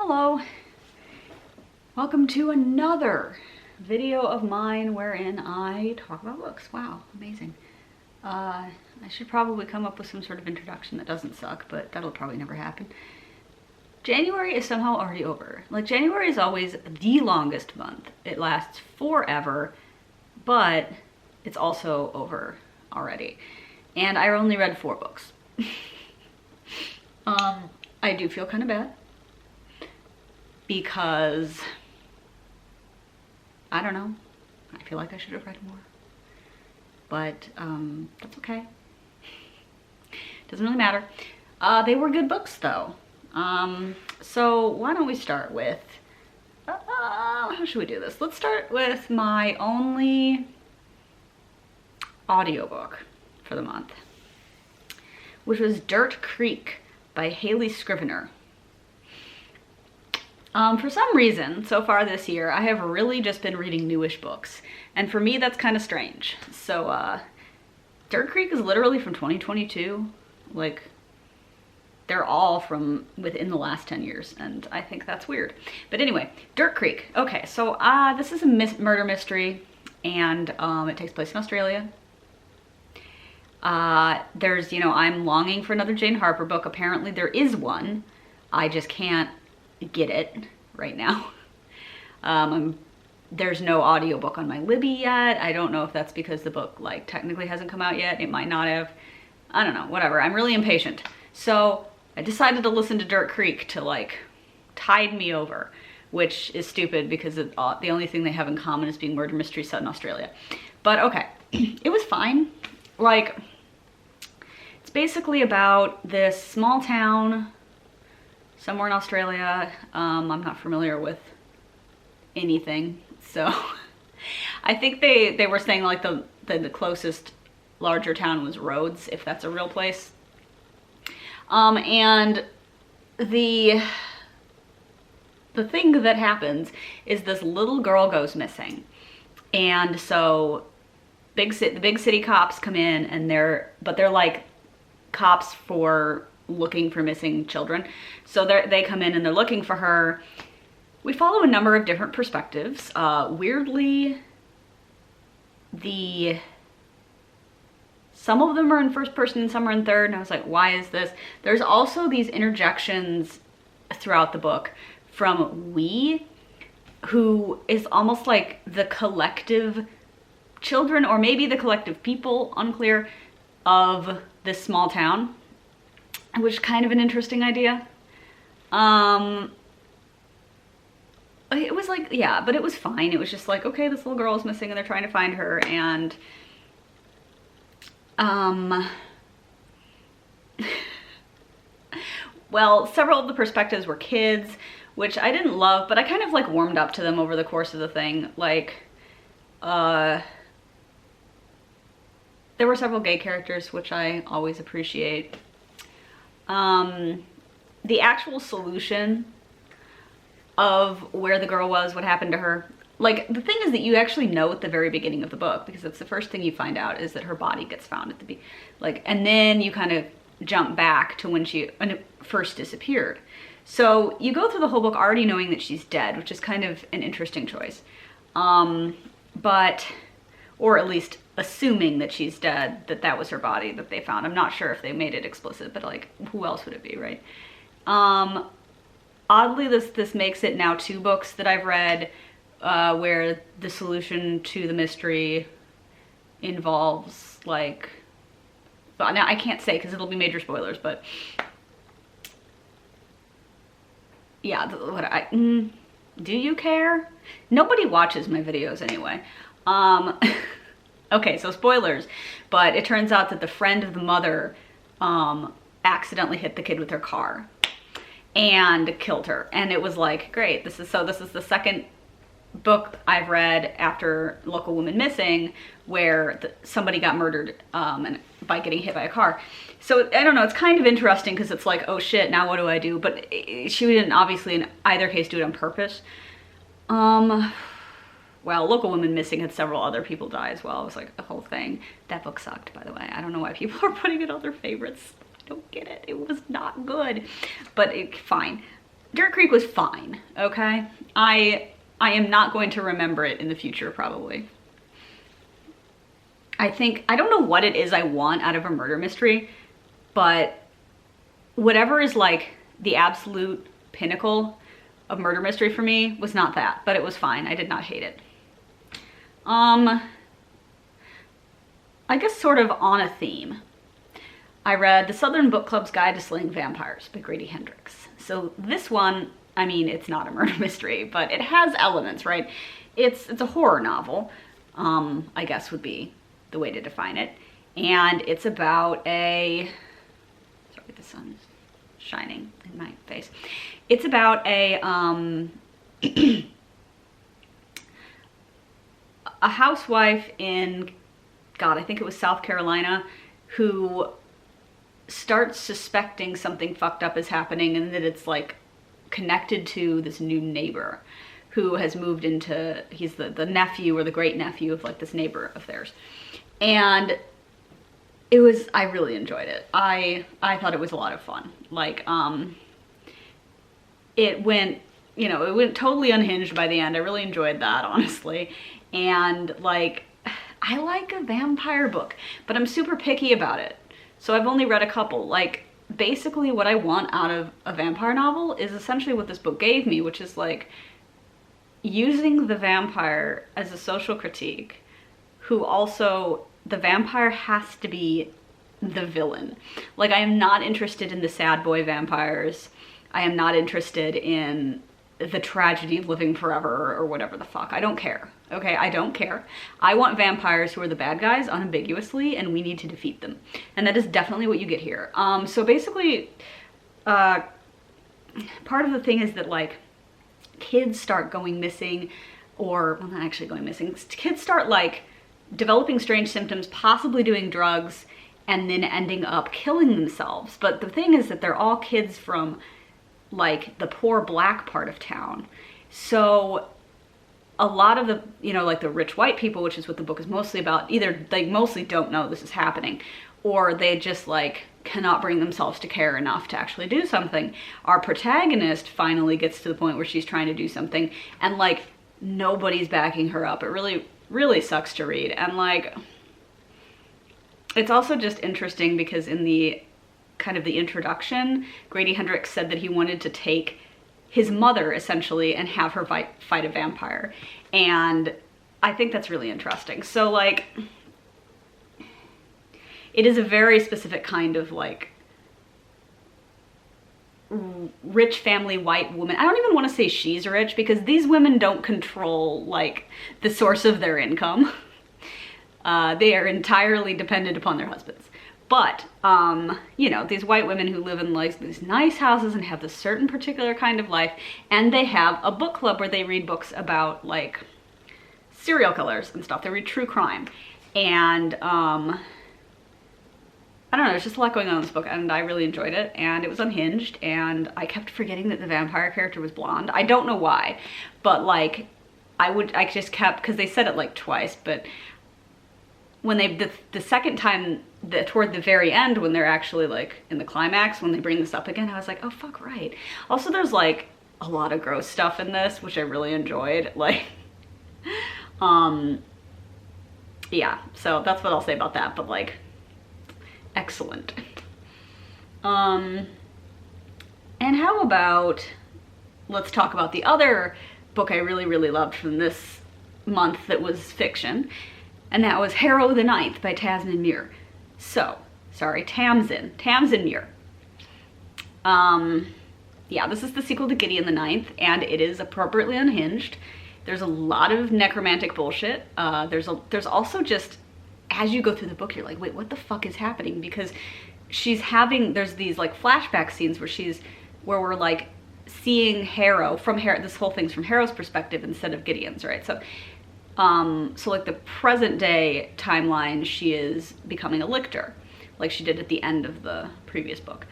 Hello, welcome to another video of mine wherein I talk about books. Wow, amazing. I should probably come up with some sort of introduction that doesn't suck, but that'll probably never happen. January is somehow already over. Like, January is always the longest month. It lasts forever, but it's also over already. And I only read 4 books. I do feel kind of bad because, I don't know, I feel like I should have read more, but that's okay. Doesn't really matter. They were good books though. So why don't we start with, how should we do this? Let's start with my only audiobook for the month, which was Dirt Creek by Haley Scrivener. For some reason, so far this year, I have really just been reading newish books. And for me, that's kind of strange. So, Dirt Creek is literally from 2022. Like, they're all from within the last 10 years, and I think that's weird. But anyway, Dirt Creek. Okay, so this is a murder mystery, and it takes place in Australia. There's, I'm longing for another Jane Harper book. Apparently there is one. I just can't get it right now. There's no audiobook on my Libby yet. I don't know if that's because the book technically hasn't come out yet. It might not have. I don't know, whatever. I'm really impatient. So I decided to listen to Dirt Creek to tide me over, which is stupid because the only thing they have in common is being murder mystery set in Australia. But okay, it was fine. It's basically about this small town somewhere in Australia. I'm not familiar with anything, so I think they were saying the closest larger town was Rhodes, if that's a real place. And the thing that happens is this little girl goes missing, and so the big city cops come in, and they're like cops for looking for missing children. So they come in and they're looking for her. We follow a number of different perspectives. Weirdly, some of them are in first person and some are in third, and I was like, why is this? There's also these interjections throughout the book from we, who is almost like the collective children, or maybe the collective people, unclear, of this small town, which is kind of an interesting idea. It was yeah, but it was fine. It was just okay, this little girl is missing and they're trying to find her, and well, several of the perspectives were kids, which I didn't love, but I kind of warmed up to them over the course of the thing. There were several gay characters, which I always appreciate. The actual solution of where the girl was, what happened to her, the thing is that you actually know at the very beginning of the book, because it's the first thing you find out, is that her body gets found at the and then you kind of jump back to when she first disappeared. So you go through the whole book already knowing that she's dead, which is kind of an interesting choice. Or at least assuming that she's dead, that was her body that they found. I'm not sure if they made it explicit, but who else would it be, right? Oddly, this makes it now 2 books that I've read where the solution to the mystery involves but now I can't say because it'll be major spoilers, but yeah, do you care? Nobody watches my videos anyway. Okay, so spoilers, but it turns out that the friend of the mother accidentally hit the kid with her car and killed her, and it was great. This is the second book I've read after Local Woman Missing where somebody got murdered and by getting hit by a car. So I don't know, it's kind of interesting because it's oh shit, now what do I do? But she didn't obviously in either case do it on purpose. Well, Local Woman Missing had several other people die as well. It was a whole thing. That book sucked, by the way. I don't know why people are putting it on their favorites. I don't get it. It was not good, but fine. Dirt Creek was fine, okay? I am not going to remember it in the future, probably. I don't know what it is I want out of a murder mystery, but whatever is like the absolute pinnacle of murder mystery for me was not that, but it was fine. I did not hate it. I guess sort of on a theme, I read The Southern Bookclub's Guide to Slaying Vampires by Grady Hendrix. So this one, I mean, it's not a murder mystery, but it has elements, right? It's a horror novel, I guess would be the way to define it. And it's about a, sorry, the sun is shining in my face. It's about a housewife in, God, I think it was South Carolina, who starts suspecting something fucked up is happening, and that it's like connected to this new neighbor who has moved into, he's the nephew or the great nephew of like this neighbor of theirs. And it was, I really enjoyed it. I thought it was a lot of fun. Like, it went, you know, it went totally unhinged by the end. I really enjoyed that, honestly. And like, I like a vampire book, but I'm super picky about it. So I've only read a couple. Like, basically what I want out of a vampire novel is essentially what this book gave me, which is like using the vampire as a social critique, who also, the vampire has to be the villain. Like, I am not interested in the sad boy vampires. I am not interested in the tragedy of living forever or whatever the fuck. I don't care. Okay, I don't care. I want vampires who are the bad guys unambiguously, and we need to defeat them. And that is definitely what you get here. So basically, part of the thing is that like kids start going missing, or well, not actually going missing. Kids start like developing strange symptoms, possibly doing drugs, and then ending up killing themselves. But the thing is that they're all kids from like the poor black part of town. So a lot of the, you know, like the rich white people, which is what the book is mostly about, either they mostly don't know this is happening, or they just like cannot bring themselves to care enough to actually do something. Our protagonist finally gets to the point where she's trying to do something, and like nobody's backing her up. It really, really sucks to read. And like, it's also just interesting because in the kind of the introduction, Grady Hendrix said that he wanted to take his mother essentially and have her fight a vampire. And I think that's really interesting. So like, it is a very specific kind of like rich family white woman. I don't even want to say she's rich, because these women don't control like the source of their income. They are entirely dependent upon their husbands. But, you know, these white women who live in like these nice houses and have this certain particular kind of life, and they have a book club where they read books about like serial killers and stuff. They read true crime. And, I don't know, there's just a lot going on in this book, and I really enjoyed it, and it was unhinged, and I kept forgetting that the vampire character was blonde. I don't know why, but like, I just kept, because they said it like twice, but when they, the second time, toward the very end, when they're actually like in the climax, when they bring this up again, I was like, oh fuck, right. Also, there's like a lot of gross stuff in this, which I really enjoyed. Like, yeah, so that's what I'll say about that, but like, excellent. And how about, let's talk about the other book I really, really loved from this month that was fiction, and that was Harrow the Ninth by Tamsin Muir. So, sorry, Tamsin Muir. Yeah, this is the sequel to Gideon the Ninth, and it is appropriately unhinged. There's a lot of necromantic bullshit. There's also just, as you go through the book, you're like, wait, what the fuck is happening? Because she's having, there's these like flashback scenes where we're like seeing Harrow, this whole thing's from Harrow's perspective instead of Gideon's, right? So like the present day timeline, she is becoming a lictor, like she did at the end of the previous book.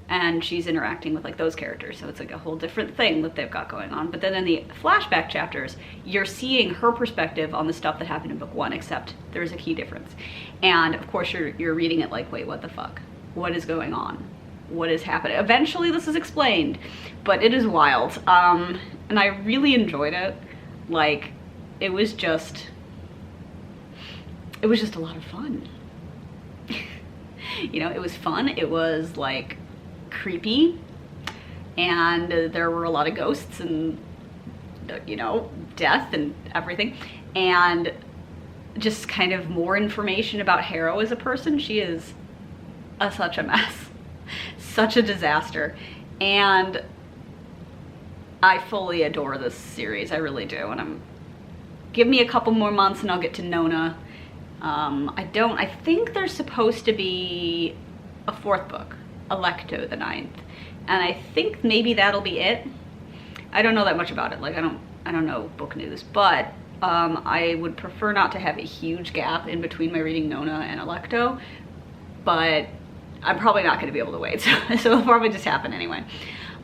And she's interacting with like those characters. So it's like a whole different thing that they've got going on. But then in the flashback chapters, you're seeing her perspective on the stuff that happened in book one, except there's a key difference. And of course you're reading it like, wait, what the fuck? What is going on? what is happening. Eventually this is explained, but it is wild. And I really enjoyed it. Like, it was just a lot of fun. You know, it was fun. It was like creepy, and there were a lot of ghosts and, you know, death and everything, and just kind of more information about Harrow as a person. She is such a mess, such a disaster, and I fully adore this series. I really do. And give me a couple more months and I'll get to Nona. I think there's supposed to be a 4th book, Harrow the Ninth, and I think maybe that'll be it. I don't know that much about it. Like, I don't know book news, but I would prefer not to have a huge gap in between my reading Nona and Harrow, but I'm probably not going to be able to wait, so it'll probably just happen anyway.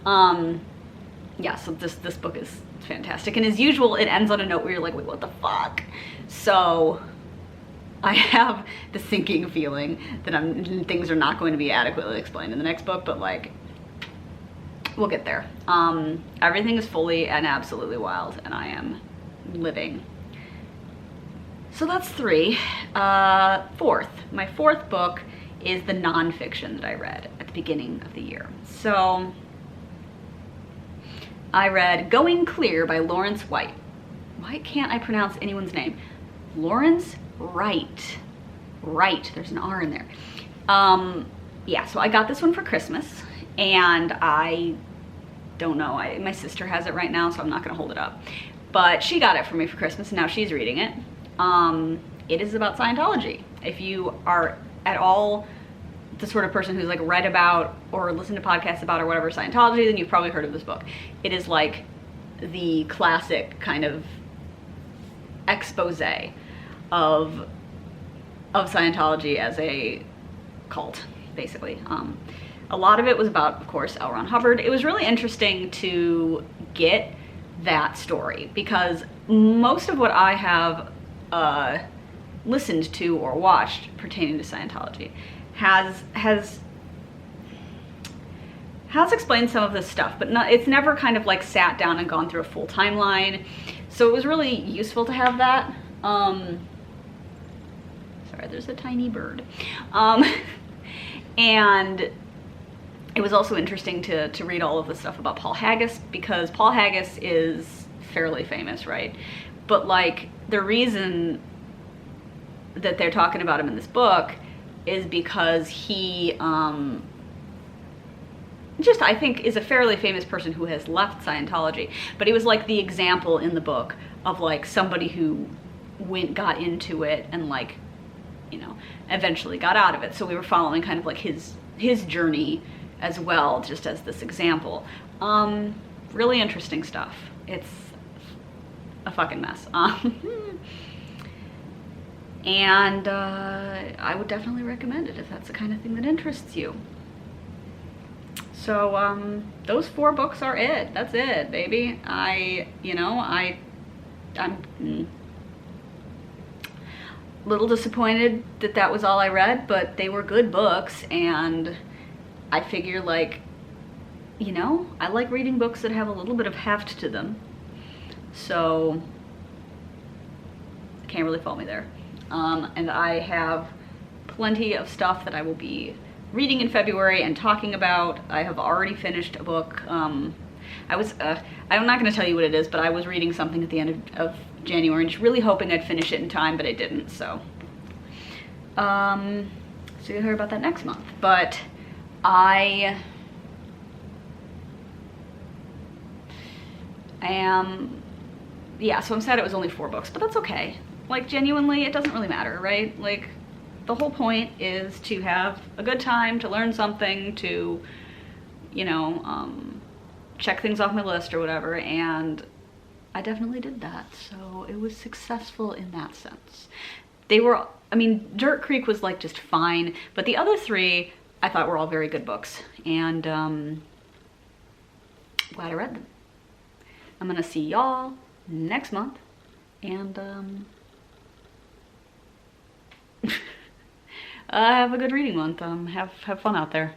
Yeah, so this book is fantastic, and as usual, it ends on a note where you're like, wait, what the fuck? So I have the sinking feeling that things are not going to be adequately explained in the next book, but like, we'll get there. Everything is fully and absolutely wild, and I am living. So that's 3. My 4th book is the nonfiction that I read at the beginning of the year. So I read Going Clear by Lawrence White. Why can't I pronounce anyone's name? Lawrence Wright. Right, there's an R in there. Yeah, so I got this one for Christmas, and I don't know, my sister has it right now, so I'm not gonna hold it up. But she got it for me for Christmas, and now she's reading it. It is about Scientology. If you are at all the sort of person who's like read about or listened to podcasts about or whatever Scientology, then you've probably heard of this book. It is like the classic kind of expose of Scientology as a cult, basically. A lot of it was about, of course, L. Ron Hubbard. It was really interesting to get that story, because most of what I have listened to or watched pertaining to Scientology has explained some of this stuff, but it's never kind of like sat down and gone through a full timeline. So it was really useful to have that. Sorry, there's a tiny bird. And it was also interesting to read all of the stuff about Paul Haggis, because Paul Haggis is fairly famous, right? But like, the reason that they're talking about him in this book is because he just, I think, is a fairly famous person who has left Scientology. But he was like the example in the book of like somebody who got into it and like, you know, eventually got out of it. So we were following kind of like his journey as well, just as this example. Really interesting stuff. It's a fucking mess. And I would definitely recommend it if that's the kind of thing that interests you. So those 4 books are it. That's it, baby. I'm a little disappointed that that was all I read, but they were good books, and I figure, like, you know, I like reading books that have a little bit of heft to them. So can't really fault me there. And I have plenty of stuff that I will be reading in February and talking about. I have already finished a book. I'm not going to tell you what it is, but I was reading something at the end of January and just really hoping I'd finish it in time, but I didn't. So you'll hear about that next month. But I am, yeah, so I'm sad it was only 4 books, but that's okay. Like, genuinely, it doesn't really matter, right? Like, the whole point is to have a good time, to learn something, to, you know, check things off my list or whatever, and I definitely did that. So it was successful in that sense. They were, I mean, Dirt Creek was like just fine, but the other 3 I thought were all very good books, and glad I read them. I'm gonna see y'all next month, and have a good reading month. Have fun out there.